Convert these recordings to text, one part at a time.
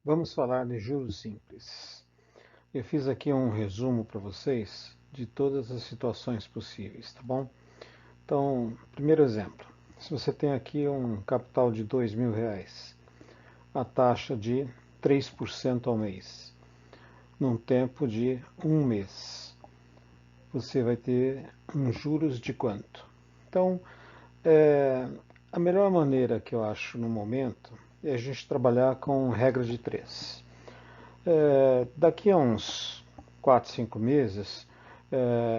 Vamos falar de juros simples. Eu fiz aqui um resumo para vocês de todas as situações possíveis, tá bom? Então, primeiro exemplo. Se você tem aqui um capital de R$ 2.000, a taxa de 3% ao mês, num tempo de um mês, você vai ter um juros de quanto? Então, é, a melhor maneira que eu acho no momento é a gente trabalhar com regra de três. Daqui a uns 4, 5 meses,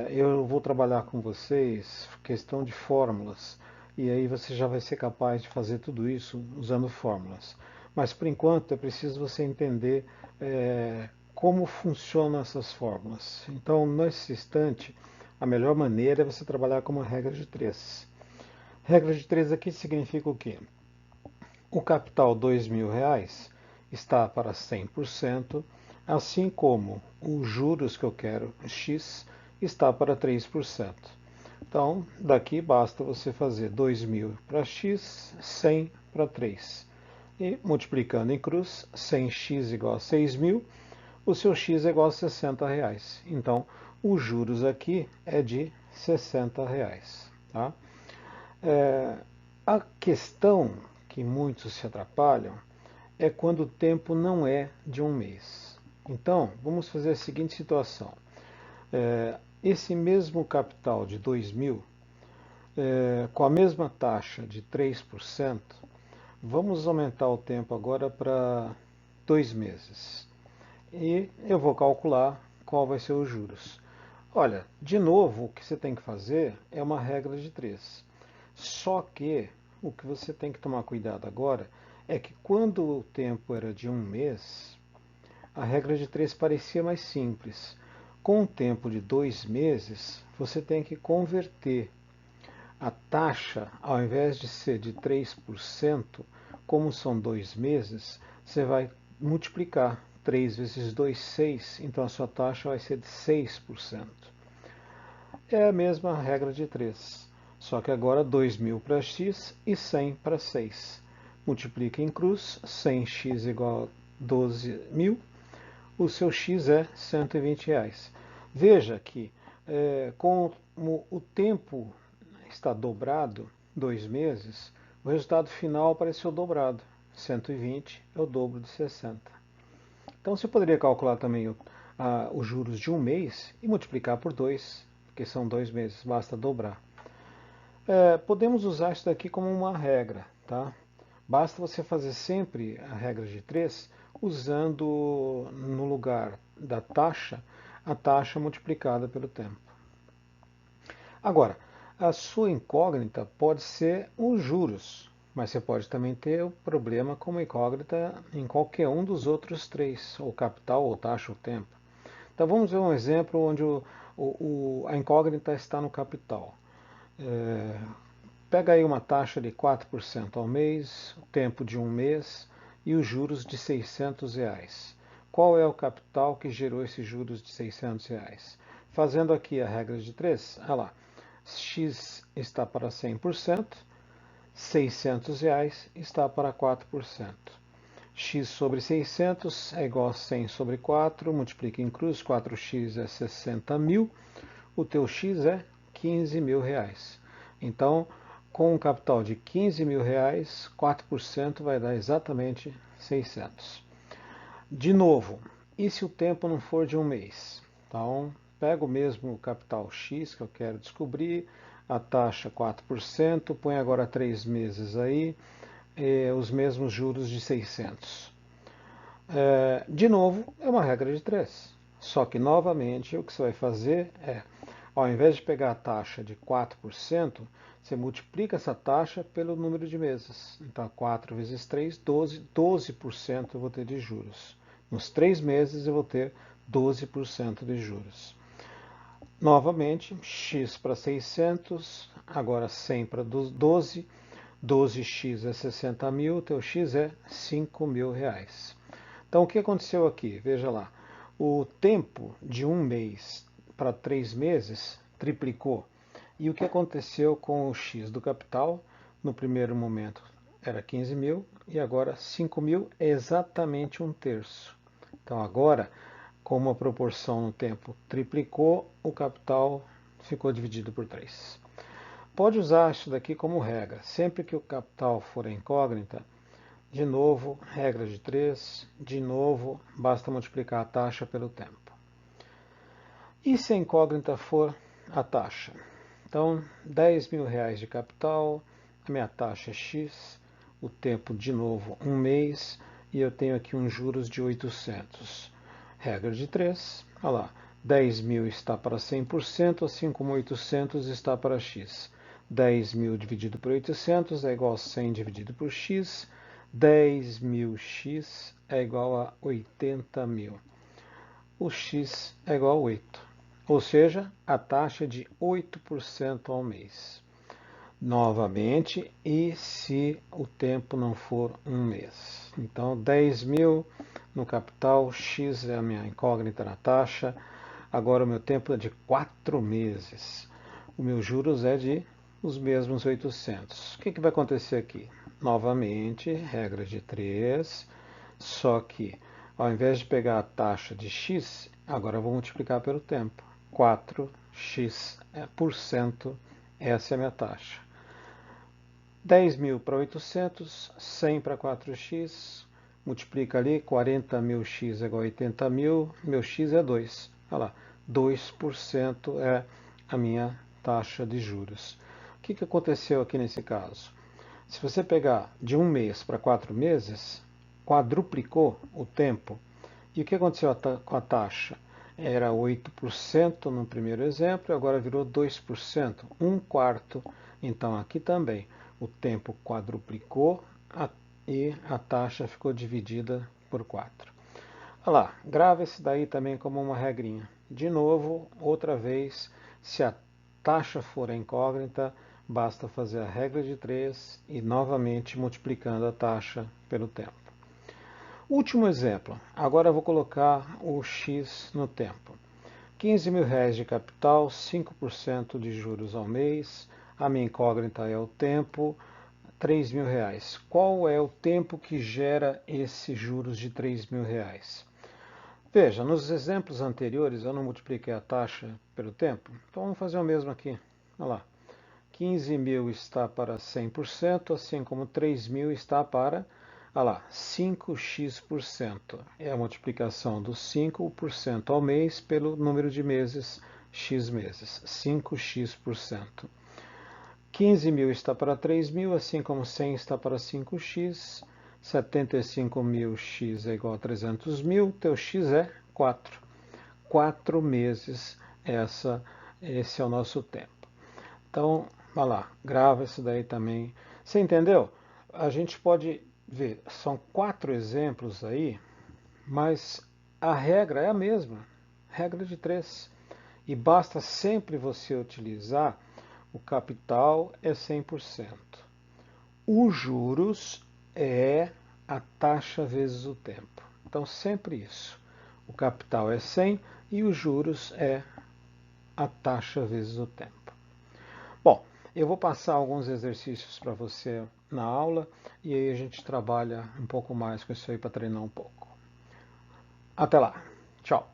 eu vou trabalhar com vocês questão de fórmulas. E aí você já vai ser capaz de fazer tudo isso usando fórmulas. Mas por enquanto é preciso você entender como funcionam essas fórmulas. Então, nesse instante, a melhor maneira é você trabalhar com uma regra de três. Regra de três aqui significa o quê? O capital R$ 2.000 está para 100%, assim como os juros que eu quero, X, está para 3%. Então, daqui basta você fazer 2.000 para X, 100 para 3. E multiplicando em cruz, 100x igual a 6.000, o seu X é igual a R$ 60. Então, os juros aqui é de R$ 60. Tá? A questão que muitos se atrapalham é quando o tempo não é de um mês. Então, vamos fazer a seguinte situação. Esse mesmo capital de 2.000, com a mesma taxa de 3%, vamos aumentar o tempo agora para 2 meses. E eu vou calcular qual vai ser os juros. Olha, de novo, o que você tem que fazer é uma regra de três. Só que o que você tem que tomar cuidado agora é que quando o tempo era de um mês, a regra de três parecia mais simples. Com o tempo de 2 meses, você tem que converter a taxa, ao invés de ser de 3%, como são 2 meses, você vai multiplicar 3 vezes 2, 6, então a sua taxa vai ser de 6%. É a mesma regra de 3, só que agora 2.000 para x e 100 para 6. Multiplica em cruz, 100x igual a 12.000, o seu x é R$ 120. Veja que como o tempo está dobrado, 2 meses, o resultado final apareceu dobrado. 120 é o dobro de 60. Então você poderia calcular também os juros de um mês e multiplicar por 2, porque são 2 meses, basta dobrar. Podemos usar isso daqui como uma regra, tá? Basta você fazer sempre a regra de 3 usando no lugar da taxa a taxa multiplicada pelo tempo. Agora, a sua incógnita pode ser os juros, mas você pode também ter o problema como incógnita em qualquer um dos outros três, ou capital, ou taxa, ou tempo. Então vamos ver um exemplo onde a incógnita está no capital. É, Pega aí uma taxa de 4% ao mês, o tempo de um mês e os juros de R$ 600. Qual é o capital que gerou esses juros de R$ 600? Fazendo aqui a regra de 3, olha lá, X está para 100%, R$ 600 está para 4%. X sobre 600 é igual a 100 sobre 4, multiplica em cruz, 4x é 60.000, o teu X é R$ 15.000. Então, com um capital de R$ 15.000, 4% vai dar exatamente 600. De novo, e se o tempo não for de um mês? Então, pego mesmo o capital X que eu quero descobrir, a taxa 4%, põe agora 3 meses aí, os mesmos juros de 600. De novo, é uma regra de 3. Só que, novamente, o que você vai fazer é, ao invés de pegar a taxa de 4%, você multiplica essa taxa pelo número de meses. Então, 4 vezes 3, 12. 12% eu vou ter de juros. Nos 3 meses eu vou ter 12% de juros. Novamente, x para 600, agora 100 para 12. 12x é 60.000, teu x é R$ 5.000. Então, o que aconteceu aqui? Veja lá. O tempo de um mês para 3 meses triplicou. E o que aconteceu com o X do capital? No primeiro momento, era 15 mil e agora 5 mil é exatamente um terço. Então agora, como a proporção no tempo triplicou, o capital ficou dividido por 3. Pode usar isso daqui como regra. Sempre que o capital for incógnita, de novo, regra de 3, de novo, basta multiplicar a taxa pelo tempo. E se a incógnita for a taxa? Então, 10 mil reais de capital, a minha taxa é X, o tempo de novo 1 mês, e eu tenho aqui uns juros de 800. Regra de 3, olha lá, 10 mil está para 100%, assim como 800 está para X. 10 mil dividido por 800 é igual a 100 dividido por X, 10 mil X é igual a 80 mil. O X é igual a 8, ou seja, a taxa de 8% ao mês. Novamente, e se o tempo não for um mês? Então, 10 mil no capital, X é a minha incógnita na taxa. Agora o meu tempo é de 4 meses. O meu juros é de os mesmos 800. O que vai acontecer aqui? Novamente, regra de 3, só que ao invés de pegar a taxa de x, agora eu vou multiplicar pelo tempo. 4x por cento, essa é a minha taxa. 10 mil para 800, 100 para 4x, multiplica ali, 40 mil x é igual a 80 mil, meu x é 2. Olha lá, 2% é a minha taxa de juros. O que aconteceu aqui nesse caso? Se você pegar de um mês para 4 meses, quadruplicou o tempo. E o que aconteceu com a taxa? Era 8% no primeiro exemplo, agora virou 2%, um quarto. Então aqui também o tempo quadruplicou e a taxa ficou dividida por 4. Olha lá, grava esse daí também como uma regrinha. De novo, outra vez, se a taxa for incógnita, basta fazer a regra de 3 e novamente multiplicando a taxa pelo tempo. Último exemplo, agora eu vou colocar o X no tempo. 15 mil reais de capital, 5% de juros ao mês, a minha incógnita é o tempo, 3 mil reais. Qual é o tempo que gera esses juros de 3 mil reais? Veja, nos exemplos anteriores eu não multipliquei a taxa pelo tempo, então vamos fazer o mesmo aqui. Olha lá, 15 mil está para 100%, assim como 3 mil está para, olha lá, 5x%. É a multiplicação do 5% ao mês pelo número de meses, x meses, 5x%. 15 mil está para 3 mil, assim como 100 está para 5x, 75 mil x é igual a 300 mil, teu x é 4. 4 meses, esse é o nosso tempo. Então, vai lá, grava isso daí também. Você entendeu? A gente pode ver, são 4 exemplos aí, mas a regra é a mesma, regra de 3. E basta sempre você utilizar o capital é 100%. Os juros é a taxa vezes o tempo. Então, sempre isso. O capital é 100 e os juros é a taxa vezes o tempo. Bom, eu vou passar alguns exercícios para você na aula e aí a gente trabalha um pouco mais com isso aí para treinar um pouco. Até lá. Tchau.